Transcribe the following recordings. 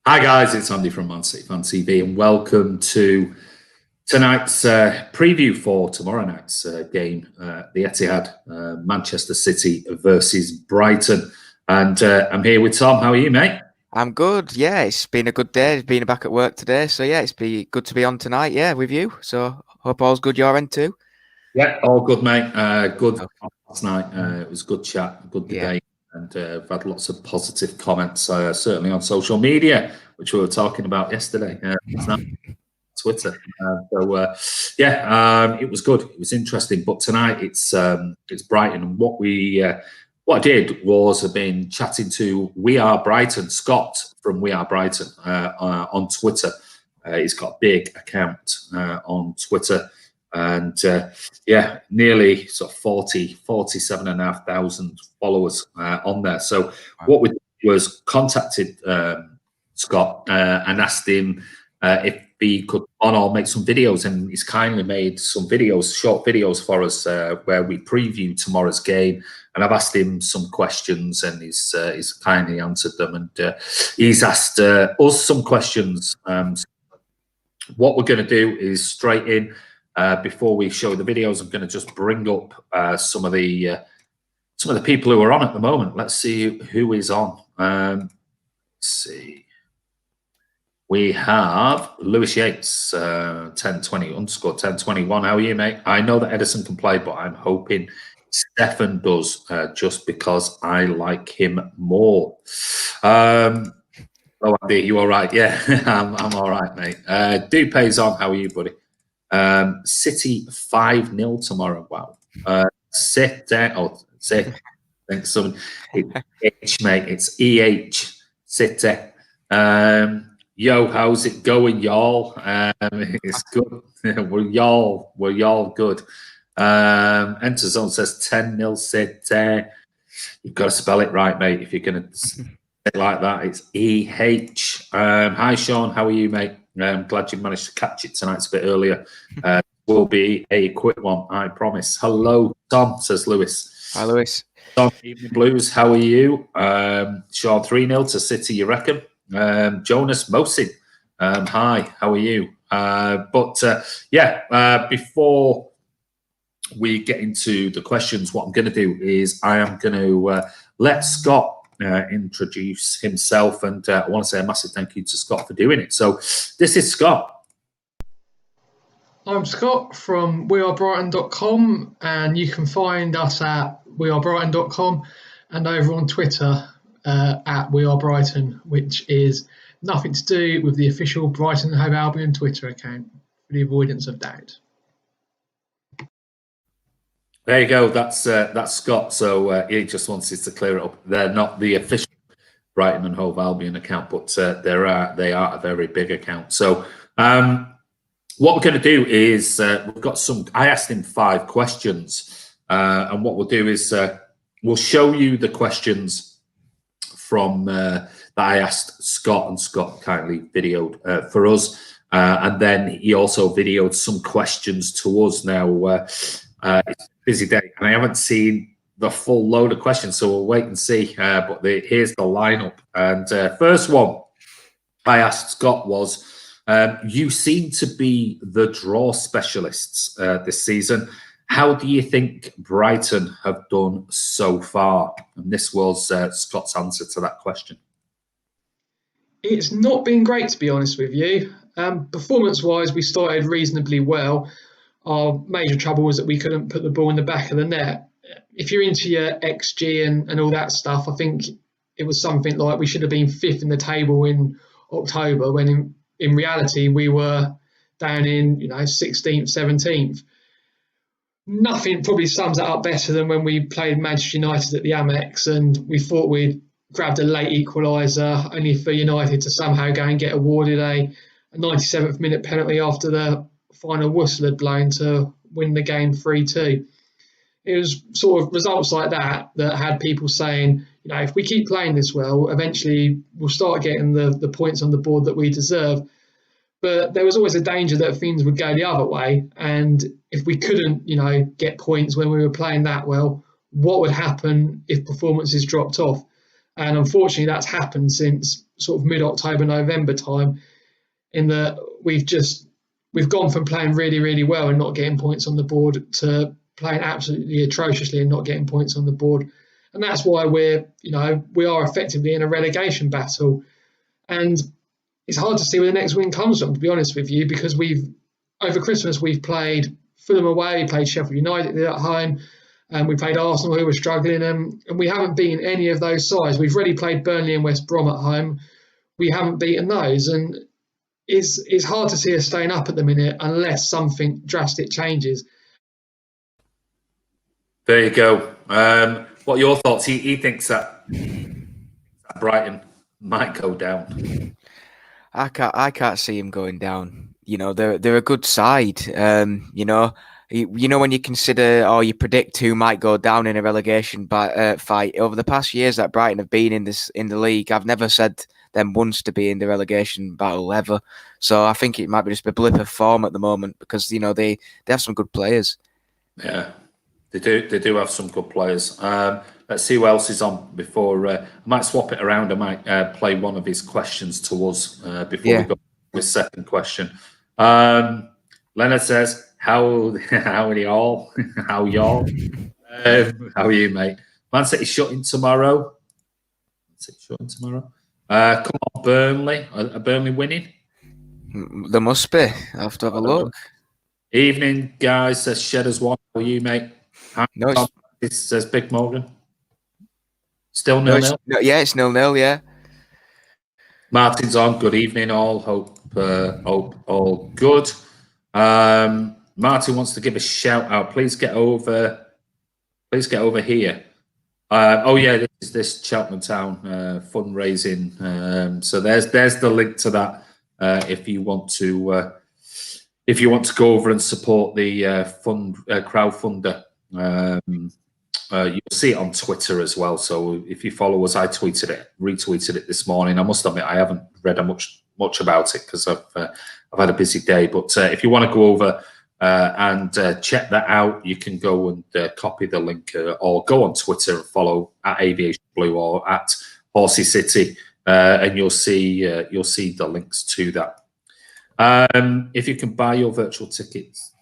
Hi guys, it's Andy from mcfcfantv and welcome to tonight's preview for tomorrow night's game, the Etihad, Manchester City versus Brighton. And I'm here with Tom. How are you, mate? I'm good. Yeah, it's been a good day. Been back at work today, so yeah, it's been good to be on tonight. Yeah, with you. So hope all's good your end too. Yeah, all good, mate. Good Oh, last night. It was a good chat, good yeah. debate, and I've had lots of positive comments, certainly on social media, which we were talking about yesterday. It's not Twitter. It was good. It was interesting. But tonight it's Brighton, and what I did was I've been chatting to We Are Brighton, Scott from We Are Brighton on Twitter. He's got a big account on Twitter, and nearly sort of 47,500 followers on there. So what we did was contacted Scott and asked him if he could on or make some videos, and he's kindly made some videos, short videos for us where we preview tomorrow's game. And I've asked him some questions, and he's kindly answered them, and he's asked us some questions. What we're going to do is straight in before we show the videos. I'm going to just bring up some of the people who are on at the moment. Let's see who is on. Let's see. We have Lewis Yates, 1020_1021. How are you, mate? I know that Edison can play, but I'm hoping Stefan does, just because I like him more. Oh, Andy, you all right? Yeah, I'm all right, mate. Dupe's on. How are you, buddy? City 5-0 tomorrow. Wow. Sit down. Oh, sit. Thanks, son. It's mate. It's EH. City. Yo, how's it going, y'all? It's good. We're y'all good. Enter Zone says 10-0 City. You've got to spell it right, mate. If you're going to say it like that, it's EH. Hi, Sean. How are you, mate? I'm glad you managed to catch it tonight. It's a bit earlier. Will be a quick one, I promise. Hello, Tom, says Lewis. Hi, Lewis. Tom, Evening Blues, how are you? Sean, 3-0 to City, you reckon? Jonas Mosin, hi, how are you? Before we get into the questions, what I'm going to do is I am going to let Scott introduce himself, and I want to say a massive thank you to Scott for doing it. So this is Scott. I'm Scott from wearebrighton.com, and you can find us at wearebrighton.com and over on Twitter at wearebrighton, which is nothing to do with the official Brighton & Hove Albion Twitter account, for the avoidance of doubt. There you go. That's Scott. So he just wanted to clear it up. They're not the official Brighton & Hove Albion account, but they are a very big account. So what we're going to do is we've got some. I asked him 5 questions, and what we'll do is we'll show you the questions from that I asked Scott, and Scott kindly videoed for us, and then he also videoed some questions to us. Now it's a busy day, and I haven't seen the full load of questions, so we'll wait and see. But here's the lineup, and first one I asked Scott was, you seem to be the draw specialists this season. How do you think Brighton have done so far? And this was Scott's answer to that question. It's not been great, to be honest with you. Performance-wise, we started reasonably well. Our major trouble was that we couldn't put the ball in the back of the net. If you're into your XG and all that stuff, I think it was something like we should have been 5th in the table in October, when in reality we were down in 16th, 17th. Nothing probably sums that up better than when we played Manchester United at the Amex, and we thought we'd grabbed a late equaliser, only for United to somehow go and get awarded a 97th minute penalty after the final whistle had blown to win the game 3-2. It was sort of results like that had people saying, if we keep playing this well, eventually we'll start getting the points on the board that we deserve. But there was always a danger that things would go the other way. And if we couldn't, get points when we were playing that well, what would happen if performances dropped off? And unfortunately, that's happened since sort of mid-October, November time, in that we've gone from playing really, really well and not getting points on the board to playing absolutely atrociously and not getting points on the board. And that's why we are effectively in a relegation battle. And it's hard to see where the next win comes from, to be honest with you, because over Christmas we've played Fulham away, we played Sheffield United at home, and we played Arsenal, who were struggling, and we haven't beaten any of those sides. We've already played Burnley and West Brom at home. We haven't beaten those, and it's hard to see us staying up at the minute unless something drastic changes. There you go. What are your thoughts? He thinks that Brighton might go down. I can't see him going down. They're a good side. When you consider or you predict who might go down in a relegation fight over the past years that Brighton have been in the league, I've never said them once to be in the relegation battle ever. So I think it might be just a blip of form at the moment because they have some good players. Yeah, they do have some good players. Let's see who else is on before. I might swap it around. I might play one of his questions to us before we go to his second question. Leonard says, How are y'all? How y'all? How are you, mate? Man City shutting tomorrow. Come on, Burnley. Are Burnley winning? There must be. I have to have a look. Evening, guys. Says Shedders one. How are you, mate? No, it says Big Morgan. Still 0-0? It's 0-0, yeah. Martin's on. Good evening, all. Hope all good. Martin wants to give a shout out. Please get over here. This is this Cheltenham Town fundraising. So there's the link to that. If you want to go over and support the crowdfunder, you'll see it on Twitter as well. So if you follow us, I retweeted it this morning. I must admit I haven't read much about it because I've had a busy day. But if you want to go over and check that out, you can go and copy the link or go on Twitter and follow at Aviation Blue or at Horsey City, and you'll see the links to that. If you can buy your virtual tickets,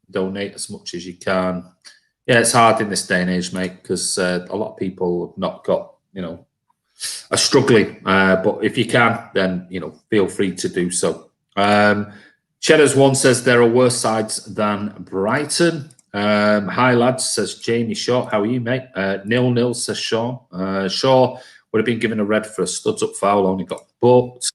donate as much as you can. Yeah, it's hard in this day and age, mate, because a lot of people have not got, are struggling. But if you can, then feel free to do so. Cheddars one says there are worse sides than Brighton. Hi lads, says Jamie Shaw. How are you, mate? 0-0 says Sean. Shaw would have been given a red for a studs up foul, only got booked.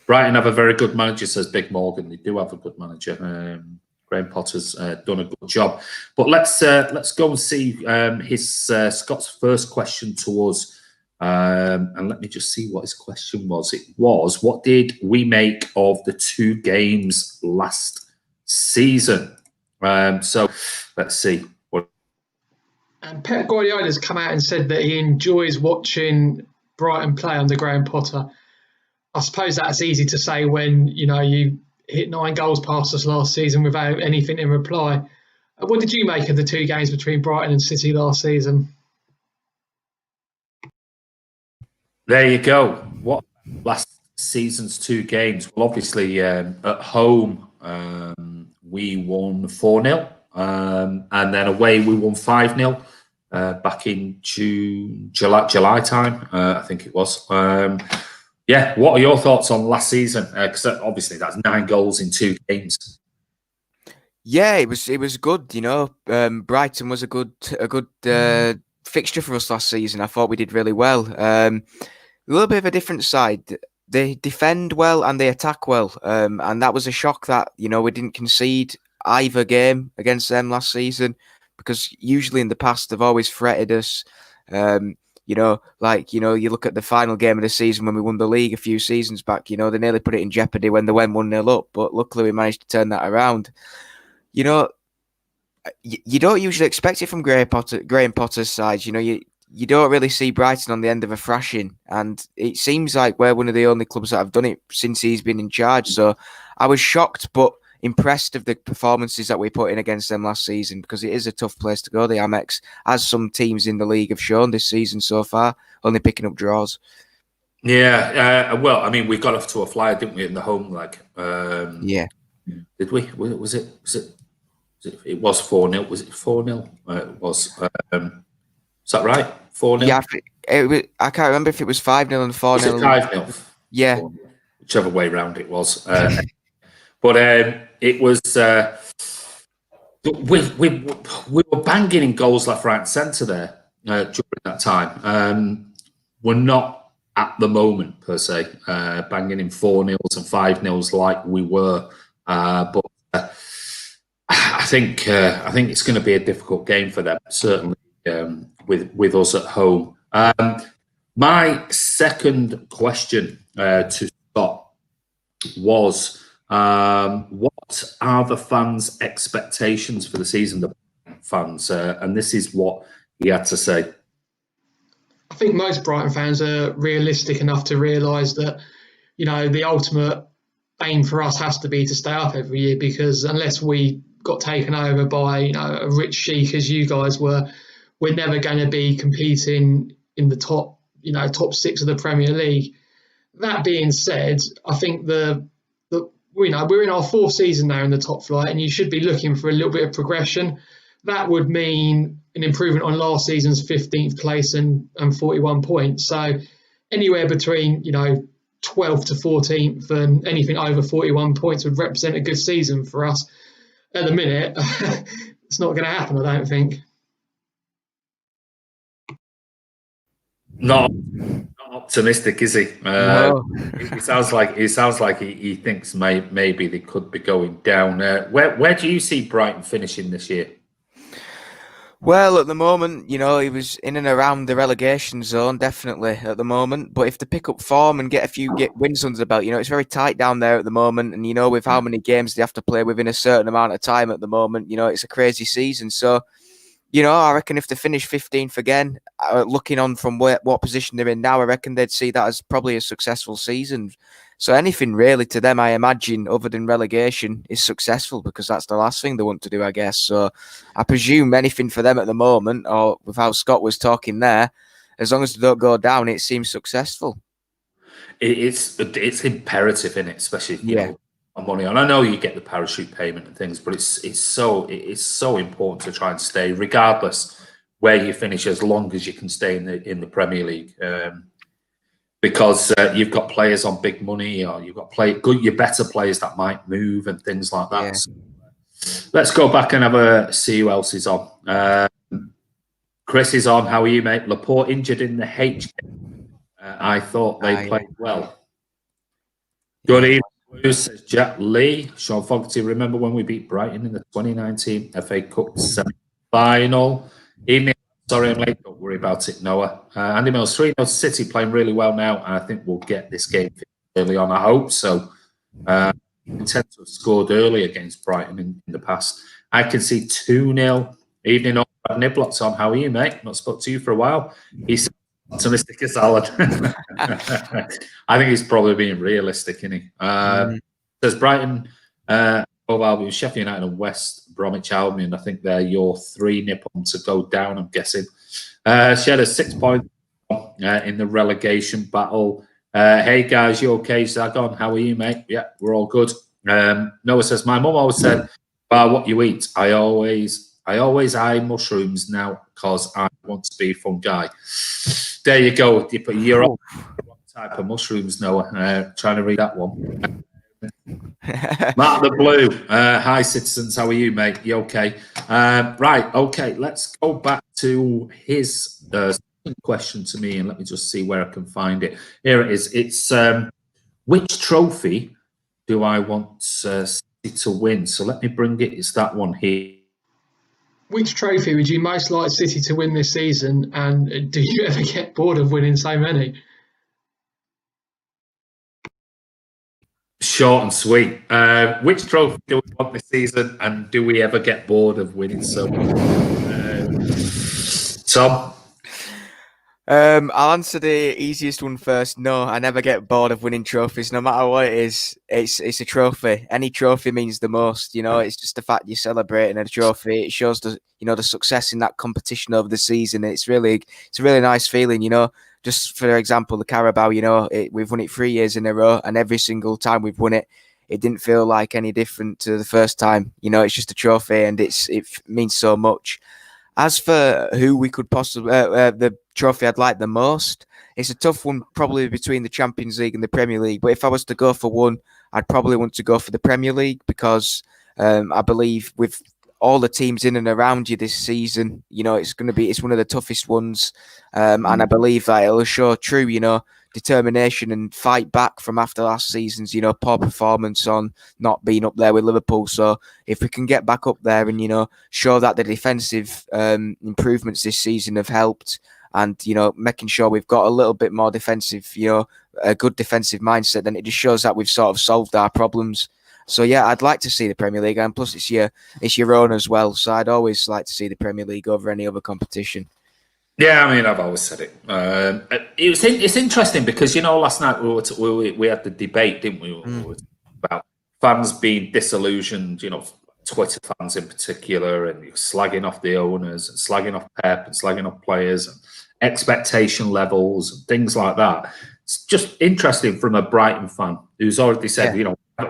Brighton have a very good manager, says Big Morgan. They do have a good manager. Graham Potter's done a good job. But let's go and see Scott's first question to us. And let me just see what his question was. It was, what did we make of the 2 games last season? So let's see. And Pep Guardiola's come out and said that he enjoys watching Brighton play under Graham Potter. I suppose that's easy to say when you hit 9 goals past us last season without anything in reply. What did you make of the 2 games between Brighton and City last season? There you go. What last season's 2 games? Well, obviously at home we won 4-0, and then away we won 5-0 back in July time, I think it was. What are your thoughts on last season? Because obviously that's 9 goals in 2 games. Yeah, it was good. Brighton was a good fixture for us last season. I thought we did really well. A little bit of a different side. They defend well and they attack well. And that was a shock that, we didn't concede either game against them last season, because usually in the past they've always threatened us. You look at the final game of the season when we won the league a few seasons back, they nearly put it in jeopardy when they went 1-0 up, but luckily we managed to turn that around. You don't usually expect it from Graham Potter's side. You don't really see Brighton on the end of a thrashing, and it seems like we're one of the only clubs that have done it since he's been in charge. So I was shocked, but impressed of the performances that we put in against them last season, because it is a tough place to go, the Amex, as some teams in the league have shown this season so far, only picking up draws. Yeah, well, I mean, we got off to a flyer, didn't we, in the home leg? Yeah. Did we? Was it? It was 4-0. Was it 4-0? It was. Is that right? 4-0? Yeah, I can't remember if it was 5-0 and 4-0. Was it 5-0? Yeah. 4-0. Whichever way round it was. But it was. We were banging in goals left, right, and centre there during that time. We're not at the moment per se banging in 4-0s and 5-0s like we were, but I think it's going to be a difficult game for them, certainly with us at home. My second question to Scott was, what are the fans' expectations for the season, the fans? And this is what he had to say. I think most Brighton fans are realistic enough to realise that, the ultimate aim for us has to be to stay up every year, because unless we got taken over by, a rich sheik as you guys were, we're never going to be competing in the top 6 of the Premier League. That being said, I think we're in our 4th season now in the top flight, and you should be looking for a little bit of progression. That would mean an improvement on last season's 15th place and 41 points. So anywhere between 12th to 14th and anything over 41 points would represent a good season for us. At the minute, it's not going to happen, I don't think. Not optimistic, is he? No. It sounds like he thinks maybe they could be going down. Where do you see Brighton finishing this year? Well, at the moment, he was in and around the relegation zone, definitely at the moment. But if they pick up form and get wins under the belt, it's very tight down there at the moment. And, with how many games they have to play within a certain amount of time at the moment, it's a crazy season. So, I reckon if they finish 15th again, looking on from what position they're in now, I reckon they'd see that as probably a successful season. So anything really to them, I imagine, other than relegation, is successful, because that's the last thing they want to do, I guess. So I presume anything for them at the moment, or with how Scott was talking there, as long as they don't go down, it seems successful. It's imperative, isn't it? Especially if you know money on. I know you get the parachute payment and things, but it's so important to try and stay, regardless where you finish, as long as you can stay in the Premier League. Because you've got players on big money, or you've got your better players that might move and things like that. Yeah. So let's go back and see who else is on. Chris is on. How are you, mate? Laporte injured in the H game. I thought they played well. Good evening, says Jack Lee. Sean Fogarty, remember when we beat Brighton in the 2019 FA Cup semi-final? Evening. Sorry I'm late. Don't worry about it, Noah. Andy Mills, 3-0 City, playing really well now, and I think we'll get this game early on. I hope so. We tend to have scored early against Brighton in the past. I can see 2-0. Evening, all. Brad Niblock's on. How are you, mate? Not spoke to you for a while. He's optimistic as Alan. I think he's probably being realistic, isn't he? Says Brighton, Albion, Sheffield United, and West Bromwich Albion. I think they're your 3 nip-on to go down, I'm guessing. She had a 6 point in the relegation battle. Hey guys, you okay? Zagon, how are you, mate? Yeah, we're all good. Noah says, my mum always said, what you eat. I always eye mushrooms now because I want to be a fun guy. There you go. You're on the wrong type of mushrooms, Noah. Trying to read that one. Matt the Blue. Hi, citizens. How are you, mate? You okay? Right. Okay. Let's go back to his question to me, and let me just see where I can find it. Here it is. It's which trophy do I want City to win? So let me bring it. It's that one here. Which trophy would you most like City to win this season, and do you ever get bored of winning so many? Short and sweet. Which trophy do we want this season, and do we ever get bored of winning so much? Tom? I'll answer the easiest one first. No, I never get bored of winning trophies, no matter what it is. It's a trophy. Any trophy means the most. It's just the fact you're celebrating a trophy. It shows the success in that competition over the season. It's a really nice feeling. Just for example, the Carabao. We've won it 3 years in a row, and every single time we've won it, it didn't feel like any different to the first time. It's just a trophy, and it means so much. As for who we could possibly, the trophy I'd like the most, it's a tough one, probably between the Champions League and the Premier League. But if I was to go for one, I'd probably want to go for the Premier League because I believe with all the teams in and around you this season, it's one of the toughest ones, and I believe that it'll show true, determination and fight back from after last season's, poor performance on not being up there with Liverpool. So if we can get back up there and, show that the defensive improvements this season have helped and, making sure we've got a little bit more defensive, a good defensive mindset, then it just shows that we've sort of solved our problems. So yeah, I'd like to see the Premier League, and plus it's your own as well. So I'd always like to see the Premier League over any other competition. Yeah, I mean, I've always said it. It's interesting because last night we had the debate, didn't we, about fans being disillusioned. Twitter fans in particular, and slagging off the owners, and slagging off Pep, and slagging off players, and expectation levels, and things like that. It's just interesting from a Brighton fan who's already said,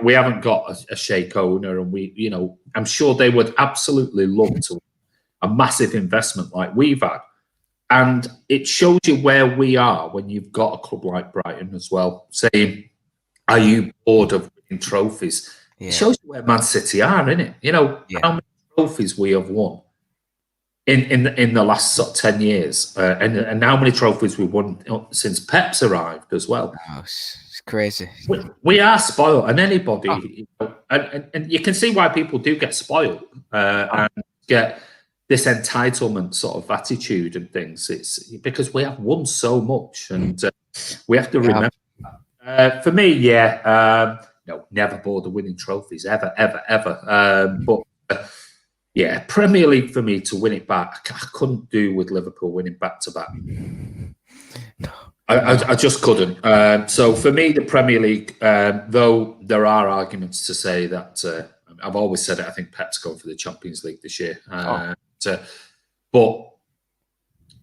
we haven't got a shake owner, and I'm sure they would absolutely love to a massive investment like we've had. And it shows you where we are when you've got a club like Brighton as well, saying, are you bored of winning trophies? Yeah. It shows you where Man City are, innit? How many trophies we have won in the last sort of 10 years, and how many trophies we've won since Pep's arrived as well. Oh, it's crazy. We are spoiled, and anybody, and you can see why people do get spoiled and get this entitlement sort of attitude and things. It's because we have won so much, and we have to remember that. For me, never bored of winning trophies, ever. But Premier League for me to win it back, I couldn't do with Liverpool winning back to back. I just couldn't. So for me, the Premier League, though there are arguments to say that, I've always said it, I think Pep's going for the Champions League this year. But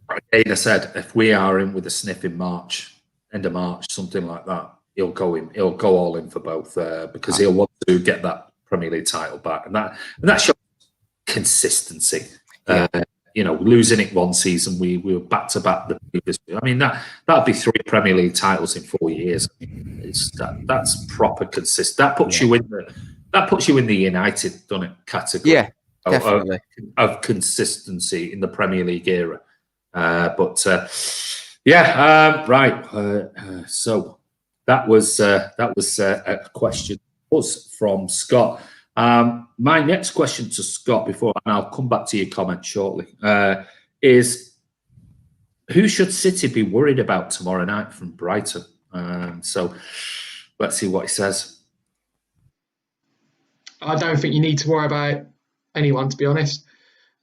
again, I said, if we are in with a sniff in March, end of March, something like that, he'll go all in for both because he'll want to get that Premier League title back, and that shows consistency. Losing it one season, we were back to back the previous. I mean, that'd be 3 Premier League titles in 4 years. That's proper consistent. That puts you in the United, doesn't it, category? Yeah. Definitely. Of consistency in the Premier League era. So that was a question from Scott. My next question to Scott, and I'll come back to your comment shortly, is who should City be worried about tomorrow night from Brighton? So let's see what he says. I don't think you need to worry about anyone, to be honest.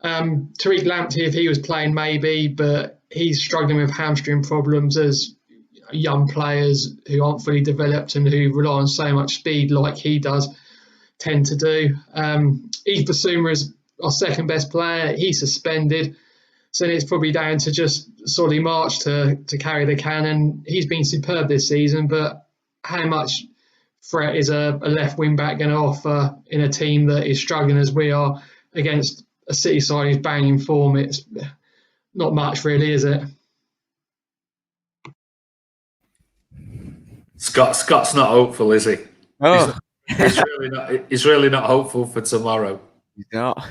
Tariq Lamptey, if he was playing, maybe, but he's struggling with hamstring problems as young players who aren't fully developed and who rely on so much speed like he does tend to do. Yves Bissouma is our second best player. He's suspended, so it's probably down to just Solly March to carry the can. He's been superb this season, but how much threat is a left wing back going to offer in a team that is struggling as we are against a City side who's banging form? It's not much, really, is it? Scott's not hopeful, is he? Oh, he's really not hopeful for tomorrow. He's not.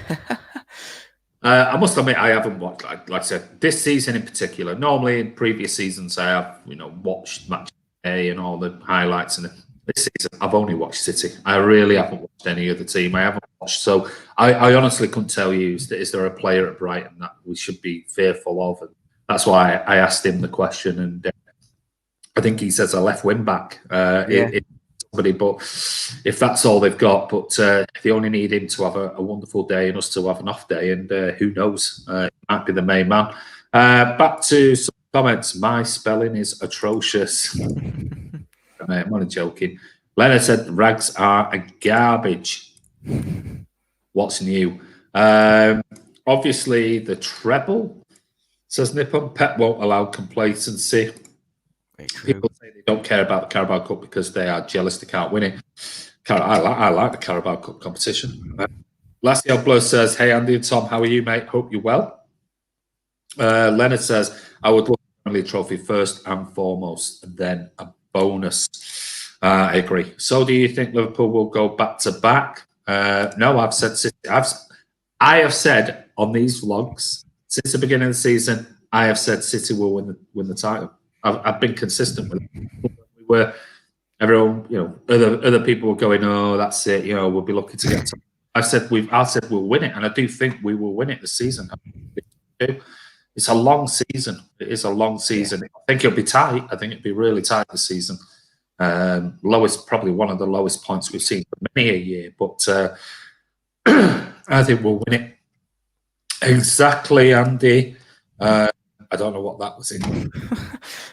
I must admit, I haven't watched, like I said, this season in particular. Normally, in previous seasons, I have watched match A and all the highlights, and this season I've only watched City. I really haven't watched any other team. I haven't watched, so I honestly couldn't tell you, is there a player at Brighton that we should be fearful of? And that's why I asked him the question, and I think he says a left wing back. Somebody, but if that's all they've got, but they only need him to have a wonderful day and us to have an off day, and who knows, it might be the main man. Back to some Comments, my spelling is atrocious. I'm only joking. Leonard said, rags are a garbage. What's new? Obviously, the treble, says Nippon. Pep won't allow complacency. People say they don't care about the Carabao Cup because they are jealous they can't win it. I like the Carabao Cup competition. Lassie Blur says, hey, Andy and Tom, how are you, mate? Hope you're well. Leonard says, I would look at the trophy first and foremost, and then a bonus. I agree. So do you think Liverpool will go back to back? No, I've said City. I have said on these vlogs since the beginning of the season, I have said City will win the title. I've been consistent with it. Everyone, other people were going, oh, that's it. We'll be lucky to get. I said we'll win it, and I do think we will win it this season. It's a long season. It is a long season. Yeah. I think it'll be tight. I think it'll be really tight this season. Probably one of the lowest points we've seen for many a year. But I think we'll win it. Exactly, Andy. I don't know what that was in.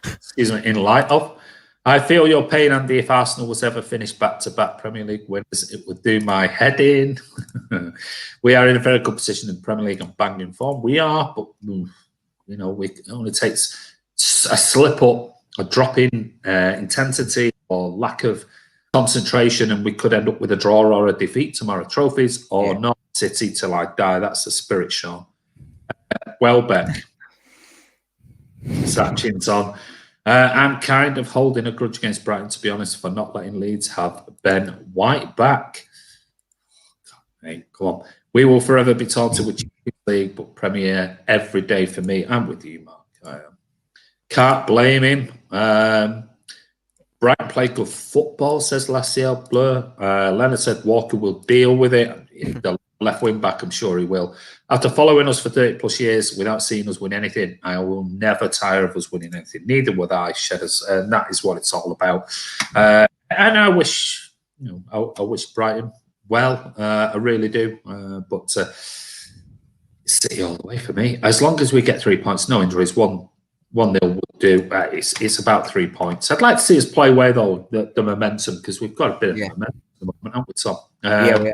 Excuse me. In light of, I feel your pain, Andy. If Arsenal was ever finished back-to-back Premier League winners, it would do my head in. We are in a very good position in Premier League and banging form. We are, but it only takes a slip up, a drop in intensity, or lack of concentration, and we could end up with a draw or a defeat tomorrow. Trophies or not, City till I die. That's the spirit, Sean. Welbeck. Sachin's on. I'm kind of holding a grudge against Brighton, to be honest, for not letting Leeds have Ben White back. Hey, come on. We will forever be taunted with Champions League, but Premier every day for me. I'm with you, Mark. Can't blame him. Brighton played good football, says Lassiel Blur. Leonard said Walker will deal with it. The left wing back, I'm sure he will. After following us for 30 plus years without seeing us win anything, I will never tire of us winning anything. Neither would I, Shedders. And that is what it's all about. And I wish, I wish Brighton well. I really do. But City all the way for me. As long as we get 3 points, no injuries, 1-0 would do. It's about 3 points. I'd like to see us play away, though, the momentum, because we've got a bit of momentum at the moment, haven't we, Tom?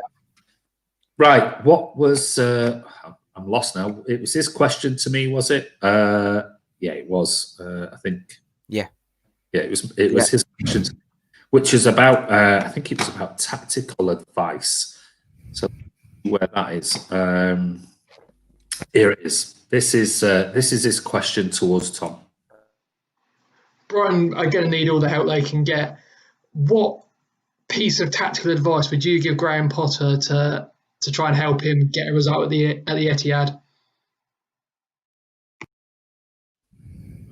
Right, what was... I'm lost now. It was his question to me, was it? Yeah, it was, I think. Yeah, it was his question, which is about, I think it was about tactical advice. So where that is. Here it is. This is his question to us, Tom. Brighton are going to need all the help they can get. What piece of tactical advice would you give Graham Potter to try and help him get a result at the Etihad?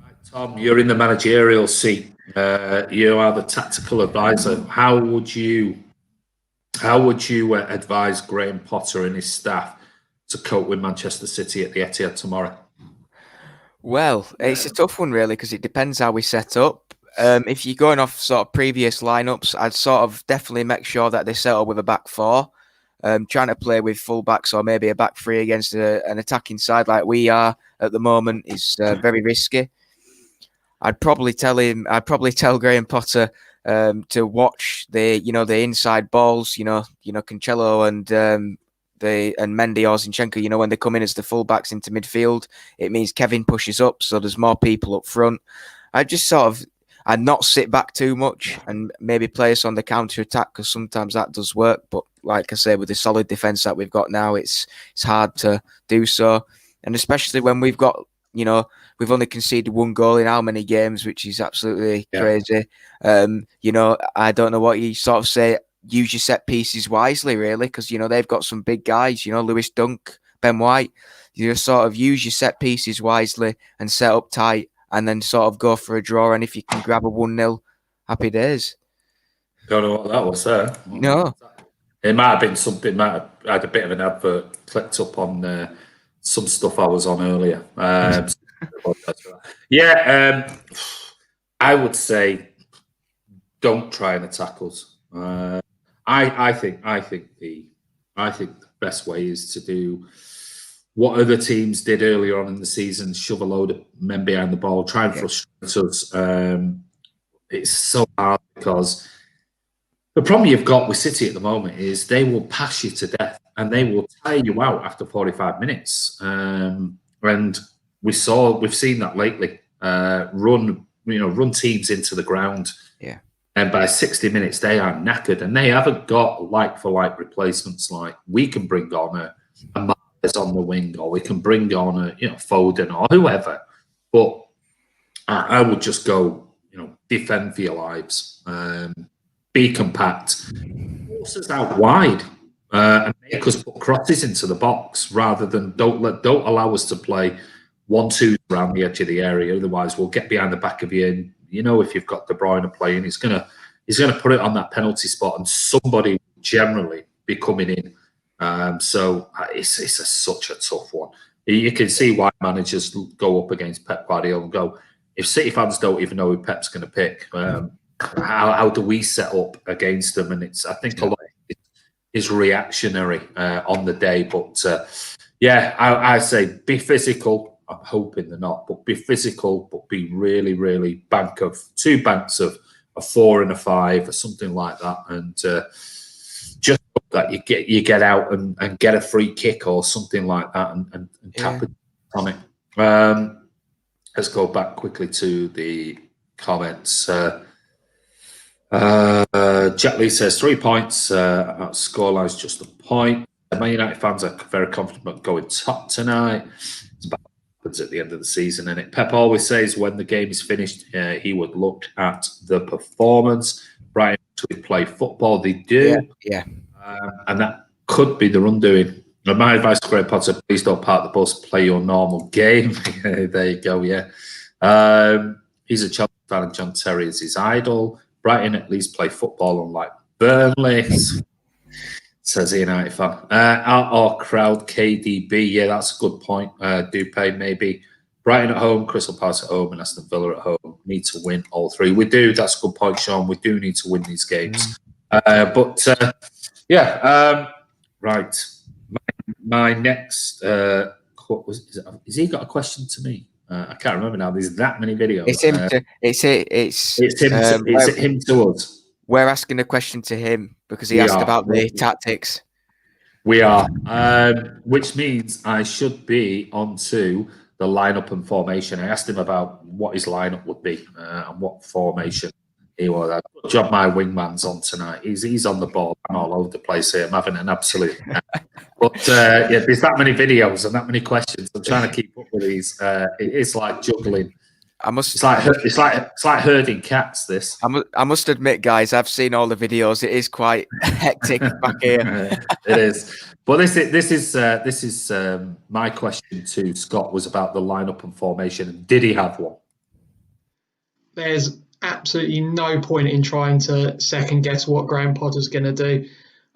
Right, Tom, you're in the managerial seat. You are the tactical advisor. How would you advise Graham Potter and his staff to cope with Manchester City at the Etihad tomorrow? Well, it's a tough one, really, because it depends how we set up. If you're going off sort of previous lineups, I'd sort of definitely make sure that they set up with a back four. Trying to play with full-backs or maybe a back three against an attacking side like we are at the moment is very risky. I'd probably tell Graham Potter to watch the inside balls, Cancelo and Mendy or Zinchenko, when they come in as the full-backs into midfield. It means Kevin pushes up, so there's more people up front. I'd not sit back too much and maybe play us on the counter-attack, because sometimes that does work. But like I say, with the solid defence that we've got now, it's hard to do so. And especially when we've got, we've only conceded 1 goal in how many games, which is absolutely crazy. I don't know what you sort of say. Use your set pieces wisely, really, because, they've got some big guys, Lewis Dunk, Ben White. You just sort of use your set pieces wisely and set up tight, and then sort of go for a draw. And if you can grab a 1-0, happy days. Don't know what that was there. No. It might have been something, I had a bit of an advert clicked up on some stuff I was on earlier. I would say don't try and attack us. I think the best way is to do what other teams did earlier on in the season, shove a load of men behind the ball, try and frustrate us. It's so hard because the problem you've got with City at the moment is they will pass you to death and they will tire you out after 45 minutes. And we've seen that lately. Run teams into the ground. Yeah. And by 60 minutes, they are knackered and they haven't got like-for-like replacements. Like we can bring on a Mahrez on the wing, or we can bring on a Foden or whoever. But I would just go, defend for your lives. Be compact, force us out wide, and make us put crosses into the box rather than don't allow us to play 1-2 around the edge of the area. Otherwise, we'll get behind the back of you. And if you've got De Bruyne playing, he's gonna put it on that penalty spot, and somebody will generally be coming in. So it's such a tough one. You can see why managers go up against Pep Guardiola and go, if City fans don't even know who Pep's going to pick. How do we set up against them? And I think a lot of it is reactionary on the day. But I say be physical. I'm hoping they're not, but be physical, but be really, really two banks of a 4 and a 5 or something like that. And just hope that you get out and get a free kick or something like that and cap it on it. Let's go back quickly to the comments. Jack Lee says 3 points. Scoreline's just a point. Man United fans are very confident about going top tonight. It's about what happens at the end of the season, and Pep always says when the game is finished, he would look at the performance. Brighton actually play football. They do, and that could be the undoing. My advice to Graham Potter: please don't park the bus. Play your normal game. There you go. Yeah, he's a Chelsea fan, and John Terry is his idol. Brighton at least play football, unlike Burnley. Says a United fan. Our crowd, KDB. Yeah, that's a good point. Dupay maybe. Brighton at home, Crystal Palace at home, and Aston Villa at home. Need to win all 3. We do. That's a good point, Sean. We do need to win these games. Right. My next has he got a question to me? I can't remember now. There's that many videos. It's him to us. We're asking a question to him because he asked about the tactics. We are, which means I should be onto the lineup and formation. I asked him about what his lineup would be and what formation he was. Good job my wingman's on tonight. He's on the ball. I'm all over the place here. I'm having an absolute... But there's that many videos and that many questions. I'm trying to keep up with these. It's like juggling. It's like herding cats. This. I must admit, guys, I've seen all the videos. It is quite hectic back here. It is. But this is my question to Scott was about the lineup and formation. Did he have one? There's absolutely no point in trying to second guess what Graham Potter's going to do.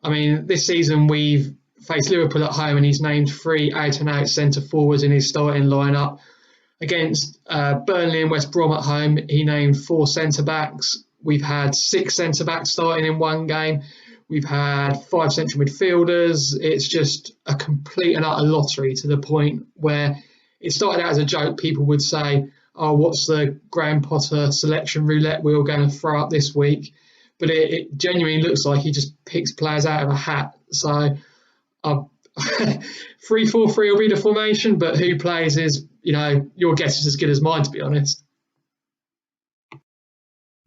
I mean, this season we've faced Liverpool at home and he's named 3 out-and-out centre forwards in his starting lineup. Against Burnley and West Brom at home, he named 4 centre-backs. We've had 6 centre-backs starting in one game. We've had 5 central midfielders. It's just a complete and utter lottery to the point where it started out as a joke. People would say, oh, what's the Graham Potter selection roulette wheel going to throw up this week? But it genuinely looks like he just picks players out of a hat. So 3-4-3 will be the formation, but who plays is, your guess is as good as mine, to be honest.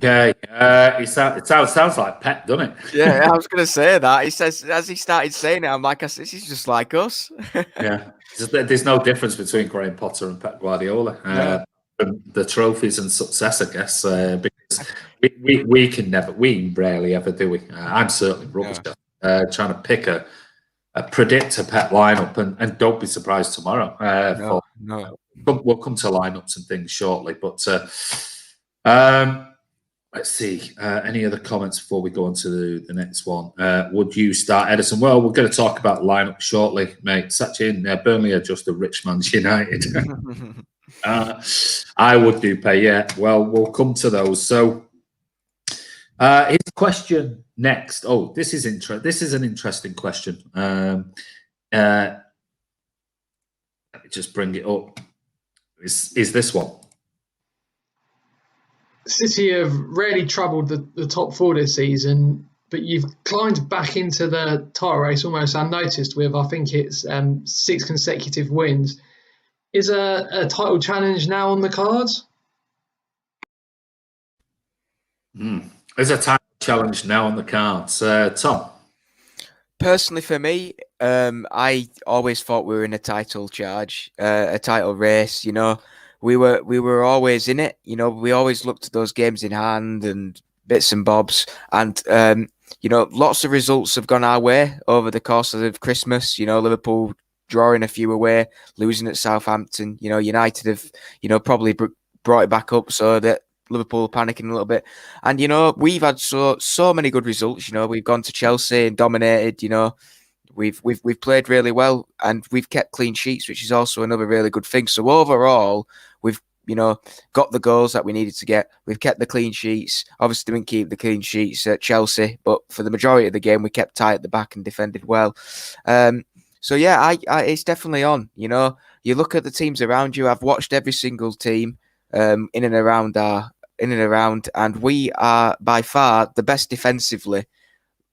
Okay, it sounds like Pep, doesn't it? Yeah, I was going to say that. He says, as he started saying it, I'm like, this is just like us. Yeah, there's no difference between Graham Potter and Pep Guardiola. No. The trophies and success, I guess, because we rarely ever do we. I'm certainly rubbish at trying to pick a predict a Pep lineup, and don't be surprised tomorrow. No. We'll come to lineups and things shortly, but let's see. Any other comments before we go on to the next one? Would you start Edison? Well, we're going to talk about lineup shortly, mate. Sachin, Burnley are just a rich man's United. I would do pay, yeah. Well, we'll come to those. So, his question next. Oh, this is an interesting question. just bring it up, is this one. City have rarely troubled the top four this season, but you've climbed back into the title race almost unnoticed with, I think it's 6 consecutive wins. Is a title challenge now on the cards? Is a title challenge now on the cards? Tom? Personally, for me, I always thought we were in a title charge, a title race. We were always in it. We always looked at those games in hand and bits and bobs, and lots of results have gone our way over the course of Christmas. Liverpool drawing a few away, losing at Southampton. United have probably brought it back up so that Liverpool panicking a little bit, and we've had so many good results. We've gone to Chelsea and dominated. We've played really well, and we've kept clean sheets, which is also another really good thing. So overall, we've got the goals that we needed to get. We've kept the clean sheets. Obviously, didn't keep the clean sheets at Chelsea, but for the majority of the game, we kept tight at the back and defended well. So yeah, it's definitely on. You look at the teams around you. I've watched every single team in and around, and we are by far the best defensively.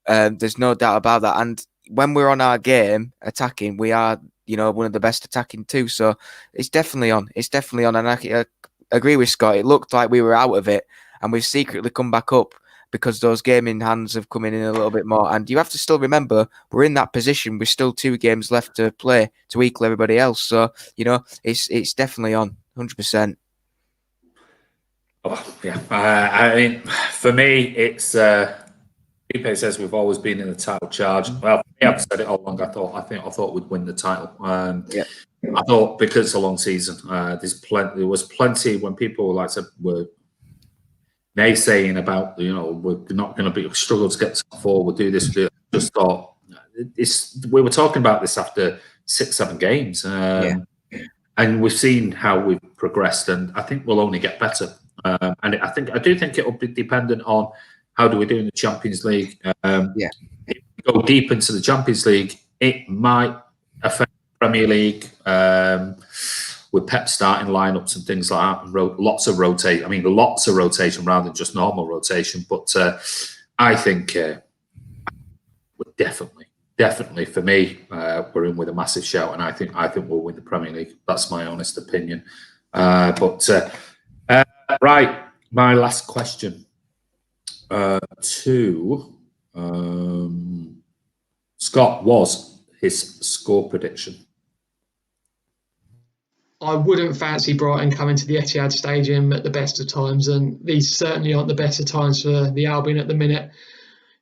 There's no doubt about that. And when we're on our game attacking, we are one of the best attacking too. So it's definitely on. And I agree with Scott. It looked like we were out of it, and we've secretly come back up because those gaming hands have come in a little bit more. And you have to still remember, we're in that position. We're still 2 games left to play to equal everybody else. So it's definitely on 100%. Oh, yeah. I mean, for me, it's Felipe says we've always been in the title charge. Well, for me, I've said it all along. I thought we'd win the title. I thought because it's a long season, there was plenty when people were naysaying about we're not going to be struggle to get top 4. We'll do this. Just thought we were talking about this after 6-7 games, and we've seen how we've progressed, and I think we'll only get better. And I do think it will be dependent on how do we do in the Champions League. If we go deep into the Champions League, it might affect the Premier League with Pep starting lineups and things like that. Lots of rotation rather than just normal rotation. But I think we're definitely for me, we're in with a massive shout, and I think we'll win the Premier League. That's my honest opinion. Right, my last question to Scott was his score prediction. I wouldn't fancy Brighton coming to the Etihad Stadium at the best of times, and these certainly aren't the best of times for the Albion at the minute.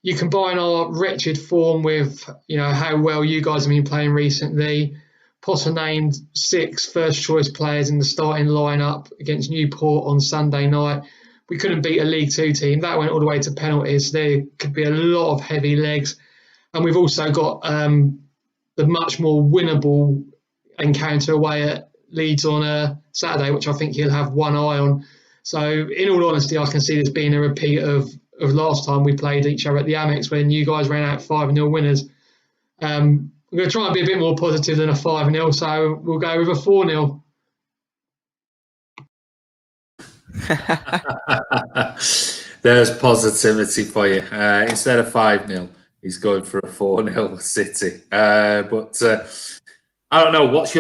You combine our wretched form with how well you guys have been playing recently. Potter named 6 first-choice players in the starting lineup against Newport on Sunday night. We couldn't beat a League Two team. That went all the way to penalties. There could be a lot of heavy legs. And we've also got the much more winnable encounter away at Leeds on Saturday, which I think he'll have one eye on. So, in all honesty, I can see this being a repeat of last time we played each other at the Amex when you guys ran out 5-0 winners. I'm going to try and be a bit more positive than a 5-0, so we'll go with a 4-0. There's positivity for you. Instead of 5-0, he's going for a 4-0 City. But I don't know. What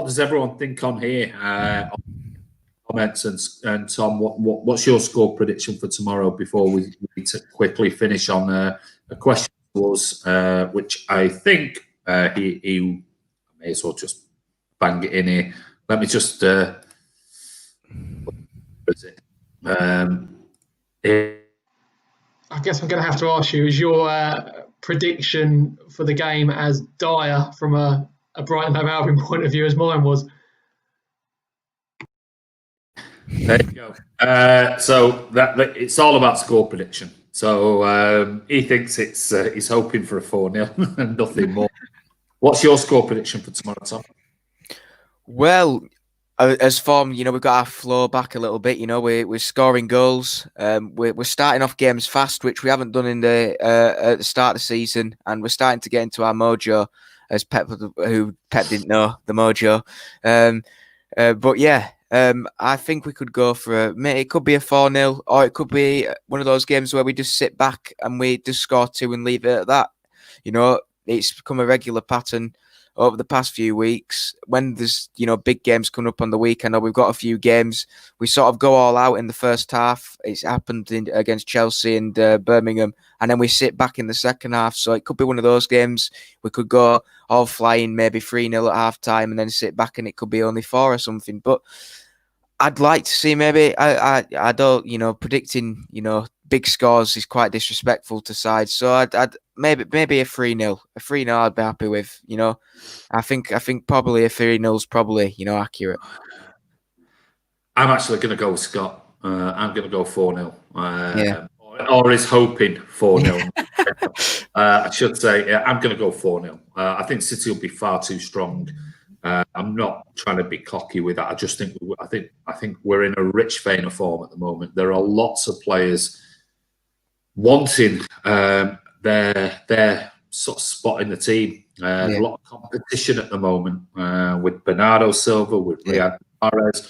does everyone think on here? Comments and Tom, what's your score prediction for tomorrow before we quickly finish on a question was which I think he may as well just bang it in here. Let me just I guess I'm going to have to ask you, is your prediction for the game as dire from a Brighton Hove Albion point of view as mine was? There you go. So that it's all about score prediction. So he thinks he's hoping for a 4-0 and nothing more. What's your score prediction for tomorrow, Tom? Well, as form, we've got our flow back a little bit. We're scoring goals. We're starting off games fast, which we haven't done at the start of the season, and we're starting to get into our mojo. as Pep, who Pep didn't know the mojo. But yeah, I think we could go for it could be a 4-0, or it could be one of those games where we just sit back and we just score 2 and leave it at that. You know, it's become a regular pattern over the past few weeks when there's, big games coming up on the week. I know we've got a few games. We sort of go all out in the first half. It's happened against Chelsea and Birmingham, and then we sit back in the second half. So it could be one of those games. We could go all flying, maybe 3-0 at half time, and then sit back and it could be only 4 or something. But I'd like to see maybe, I don't, predicting, big scores is quite disrespectful to sides. So I'd maybe a 3-0. A 3-0 I'd be happy with, I think probably a 3-0 is probably, accurate. I'm actually going to go with Scott. I'm going to go 4-0. Yeah. Or is hoping 4-0. I should say, yeah, I'm going to go 4-0. I think City will be far too strong. I'm not trying to be cocky with that. I just think I think we're in a rich vein of form at the moment. There are lots of players wanting their sort of spot in the team. A lot of competition at the moment with Bernardo Silva, with Riyad Mahrez.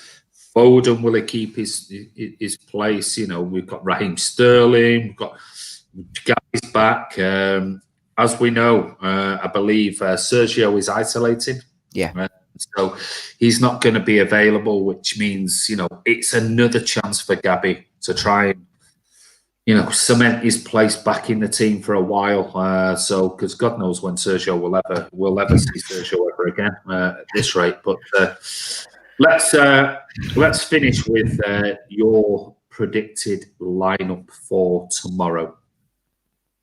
Foden, will he keep his place? We've got Raheem Sterling, we've got guys back. As we know, I believe Sergio is isolating. Yeah. So he's not going to be available, which means, it's another chance for Gabby to try and, cement his place back in the team for a while. Because God knows when Sergio will ever see Sergio ever again at this rate. But let's finish with your predicted lineup for tomorrow.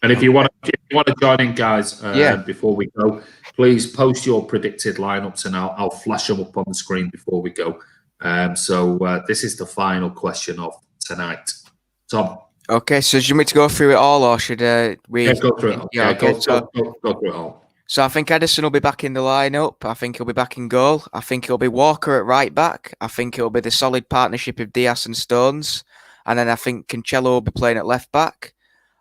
And if you want to join in, guys, before we go, please post your predicted lineups, and I'll flash them up on the screen before we go. So this is the final question of tonight, Tom. Okay, so do you want me to go through it all, or should we? Yeah, go through it all. Yeah, okay. Go through it all. So I think Ederson will be back in the lineup. I think he'll be back in goal. I think it'll be Walker at right back. I think it'll be the solid partnership of Diaz and Stones, and then I think Cancelo will be playing at left back.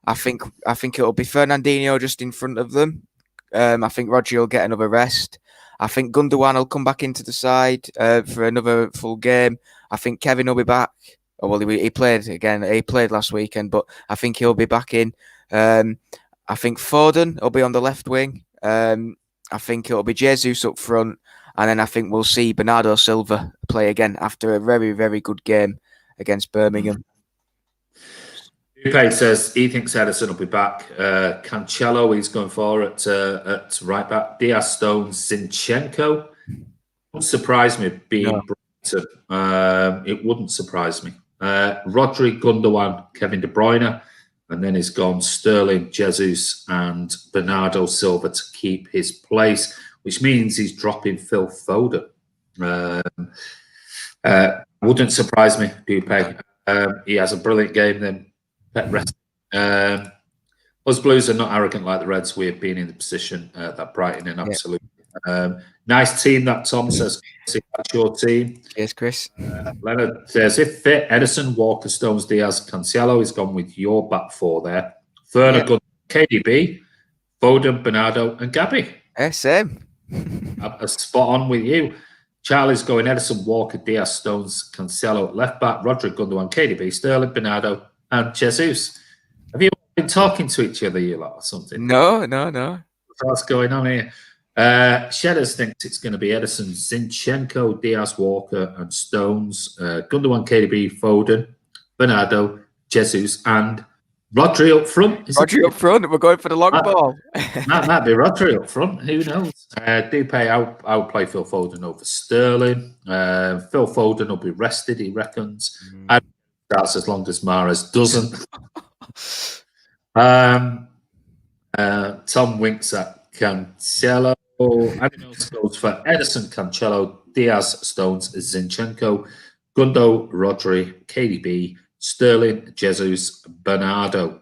I think it'll be Fernandinho just in front of them. I think Rodri will get another rest. I think Gundogan will come back into the side for another full game. I think Kevin will be back. Oh, well, he played again. He played last weekend, but I think he'll be back in. I think Foden will be on the left wing. I think it'll be Jesus up front. And then I think we'll see Bernardo Silva play again after a very, very good game against Birmingham. Upe says he thinks Ederson will be back. Cancelo, he's going for at right back. Diaz, Stones, Zinchenko. Wouldn't surprise me being Brighton. It wouldn't surprise me. Rodri, Gundogan, Kevin De Bruyne, and then he's gone Sterling, Jesus, and Bernardo Silva to keep his place, which means he's dropping Phil Foden. Wouldn't surprise me, Dupe. He has a brilliant game then. Us Blues are not arrogant like the Reds. We have been in the position that Brighton in, absolutely. Nice team, that Tom says. That's your team. Yes, Chris. Leonard says, if fit, Ederson, Walker, Stones, Diaz, Cancelo is gone with your back four there. Ferner, KDB, Foden, Bernardo, and Gabby. Same. A spot on with you. Charlie's going Ederson, Walker, Diaz, Stones, Cancelo at left back, Rodri, Gundogan, KDB, Sterling, Bernardo, and Jesus. Have you been talking to each other, you lot, or something? No. What's going on here? Shedders thinks it's going to be Ederson, Zinchenko, Diaz, Walker, and Stones. Gundogan, KDB, Foden, Bernardo, Jesus, and Rodri up front. Rodri up front. We're going for the long ball. Might be Rodri up front. Who knows? Dupe, I'll play Phil Foden over Sterling. Phil Foden will be rested, he reckons. That's as long as Mahrez doesn't. Tom winks at Cancelo. Animals goes for Ederson, Cancelo, Diaz, Stones, Zinchenko, Gundo, Rodri, KDB, Sterling, Jesus, Bernardo.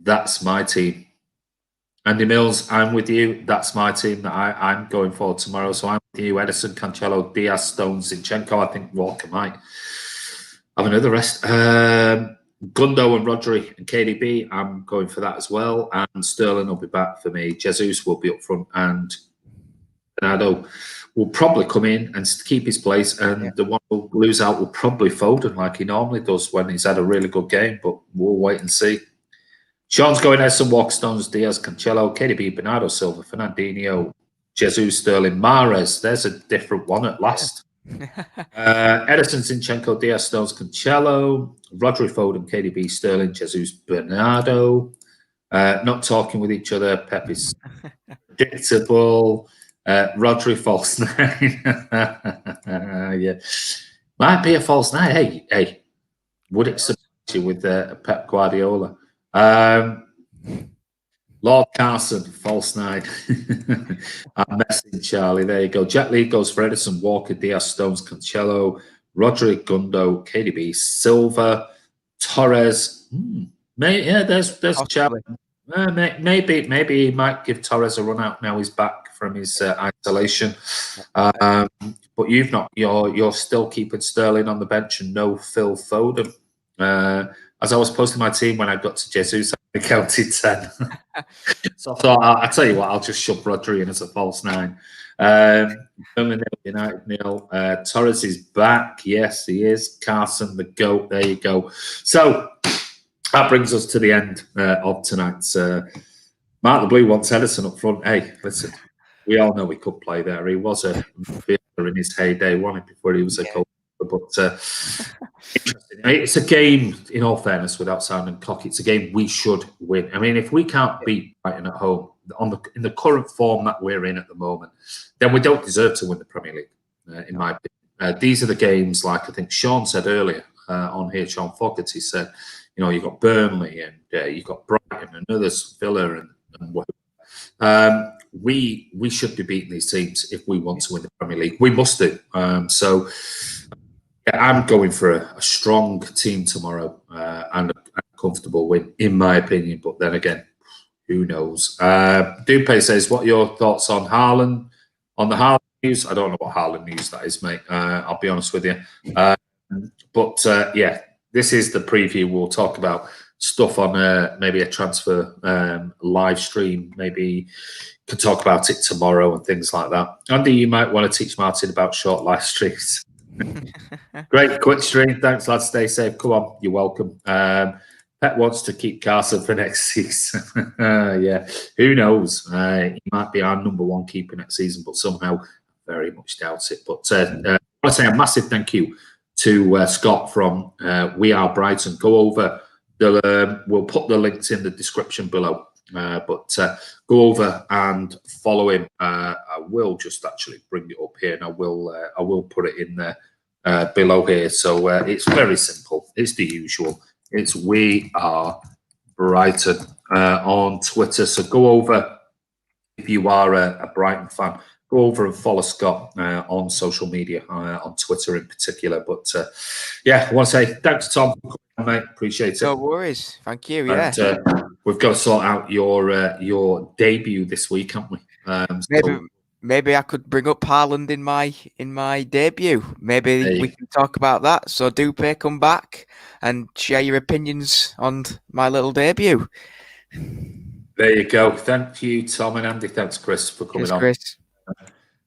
That's my team. Andy Mills, I'm with you. That's my team that I'm going for tomorrow. So I'm with you. Ederson, Cancelo, Diaz, Stones, Zinchenko. I think Walker might have another rest. Gundo and Rodri and KDB, I'm going for that as well. And Sterling will be back for me. Jesus will be up front, and Bernardo will probably come in and keep his place. And the one who'll lose out will probably Foden, like he normally does when he's had a really good game. But we'll wait and see. Sean's going Edson, Walker, Stones, Diaz, Cancelo, KDB, Bernardo Silva, Fernandinho, Jesus, Sterling, Mahrez. There's a different one at last. Edison, Zinchenko, Diaz, Stones, Cancelo, Rodri, Foden, KDB, Sterling, Jesus, Bernardo. Not talking with each other. Pep is predictable. Rodri, false 9. Yeah, might be a false 9. Hey, would it surprise you with Pep Guardiola? Lord Carson, false 9. I'm messing Charlie. There you go. Jet Li goes for Edison, Walker, Diaz, Stones, Cancelo, Rodri, Gundo, KDB, Silva, Torres. There's Charlie. Maybe he might give Torres a run out now he's back from his isolation. But you're still keeping Sterling on the bench and no Phil Foden. As I was posting my team when I got to Jesus, I counted 10. So I thought, I'll tell you what, I'll just shove Rodri in as a false 9. United 0. Torres is back. Yes, he is. Carson, the GOAT. There you go. So that brings us to the end of tonight's. Mark the Blue wants Edison up front. Hey, listen, we all know he could play there. He was a midfielder in his heyday, wasn't he, before he was a coach. But interesting. It's a game, in all fairness, without sounding cocky, it's a game we should win. I mean, if we can't beat Brighton at home in the current form that we're in at the moment, then we don't deserve to win the Premier League, in my opinion. These are the games, like I think Sean said earlier on here, Sean Fogarty said, you've got Burnley and you've got Brighton and others, Villa and whatever. We should be beating these teams if we want to win the Premier League. We must do. So I'm going for a strong team tomorrow and a comfortable win, in my opinion. But then again, who knows? Dupe says, what are your thoughts on Haaland? On the Haaland news? I don't know what Haaland news that is, mate. I'll be honest with you. But this is the preview. We'll talk about stuff on maybe a transfer live stream. Maybe could talk about it tomorrow and things like that. Andy, you might want to teach Martin about short live streams. Great, quick stream. Thanks, lads. Stay safe. Come on, you're welcome. Pep wants to keep Carson for next season. Yeah, who knows? He might be our number one keeper next season, but somehow very much doubt it. But I want to say a massive thank you to Scott from We Are Brighton. Go over. We'll put the links in the description below. But go over and follow him. I will just actually bring it up here, and I will put it in there below here. So it's very simple. It's the usual. It's We Are Brighton on Twitter. So go over if you are a Brighton fan. Go over and follow Scott on social media, on Twitter in particular. But I want to say thanks, Tom, for coming on, mate. Appreciate it. No worries. Thank you. Yeah. And, we've got to sort out your debut this week, haven't we? Maybe I could bring up Haaland in my debut. Maybe we can talk about that. So Dupe, come back and share your opinions on my little debut. There you go. Thank you, Tom and Andy. Thanks, Chris, for coming on. Chris.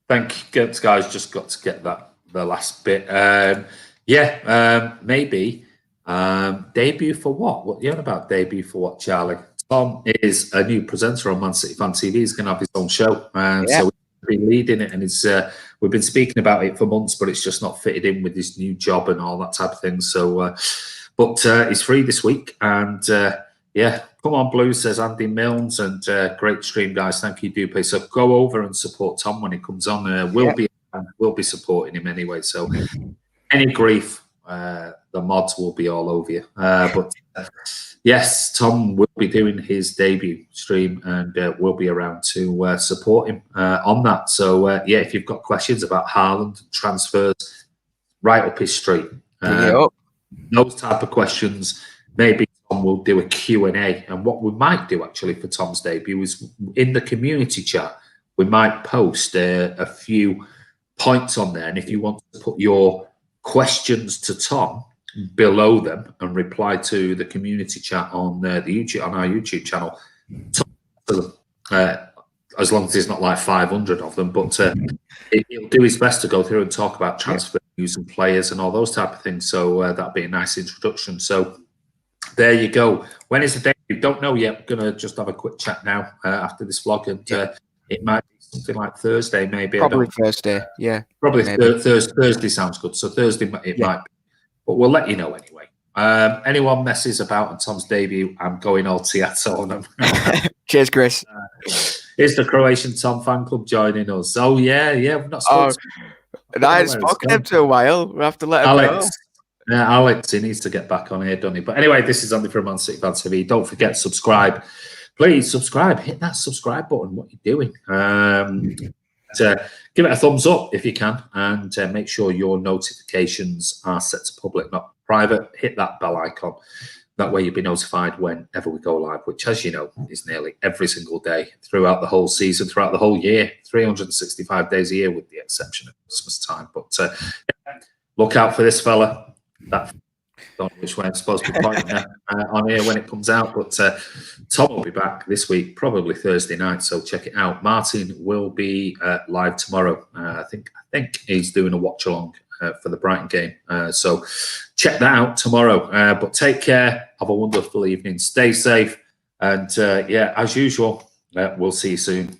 Thank you, guys. Just got to get the last bit. Maybe debut for what? What are you on about? Debut for what, Charlie? Tom is a new presenter on Man City Fan TV. He's going to have his own show, so we've been leading it, and we've been speaking about it for months, but it's just not fitted in with his new job and all that type of thing. So, but he's free this week, and come on, Blues, says Andy Milnes, and great stream, guys. Thank you, Dupe. So go over and support Tom when he comes on. We'll be supporting him anyway. So any grief, the mods will be all over you. But yes, Tom will be doing his debut stream, and we'll be around to support him on that. So if you've got questions about Haaland transfers, right up his street. Those type of questions, maybe Tom will do a Q&A. And what we might do actually for Tom's debut is in the community chat, we might post a few points on there. And if you want to put your questions to Tom, below them and reply to the community chat on the YouTube, on our YouTube channel. As long as there's not like 500 of them, but he'll do his best to go through and talk about transfer news and players and all those type of things. So that'd be a nice introduction. So there you go. When is the day? We don't know yet. We're going to just have a quick chat now after this vlog, and it might be something like Thursday, maybe. Probably Thursday, yeah. Probably Thursday sounds good. So Thursday it might be. But we'll let you know anyway. Anyone messes about on Tom's debut, I'm going all Tiato on them. Cheers, Chris. Is the Croatian Tom fan club joining us? Oh, yeah. We've not spoken. I haven't spoken to him to a while. We'll have to let him know. Yeah, Alex, he needs to get back on here, doesn't he? But anyway, this is only for Man City Fans TV. Don't forget to subscribe. Please subscribe. Hit that subscribe button. What you're doing. Give it a thumbs up if you can, and make sure your notifications are set to public, not private. Hit that bell icon. That way you'll be notified whenever we go live, which, as you know, is nearly every single day throughout the whole season, throughout the whole year, 365 days a year with the exception of Christmas time. But look out for this fella. That don't know which way I'm supposed to be pointing on here when it comes out. But Tom will be back this week, probably Thursday night, so check it out. Martin will be live tomorrow. I think he's doing a watch-along for the Brighton game. So check that out tomorrow. But take care. Have a wonderful evening. Stay safe. And, as usual, we'll see you soon.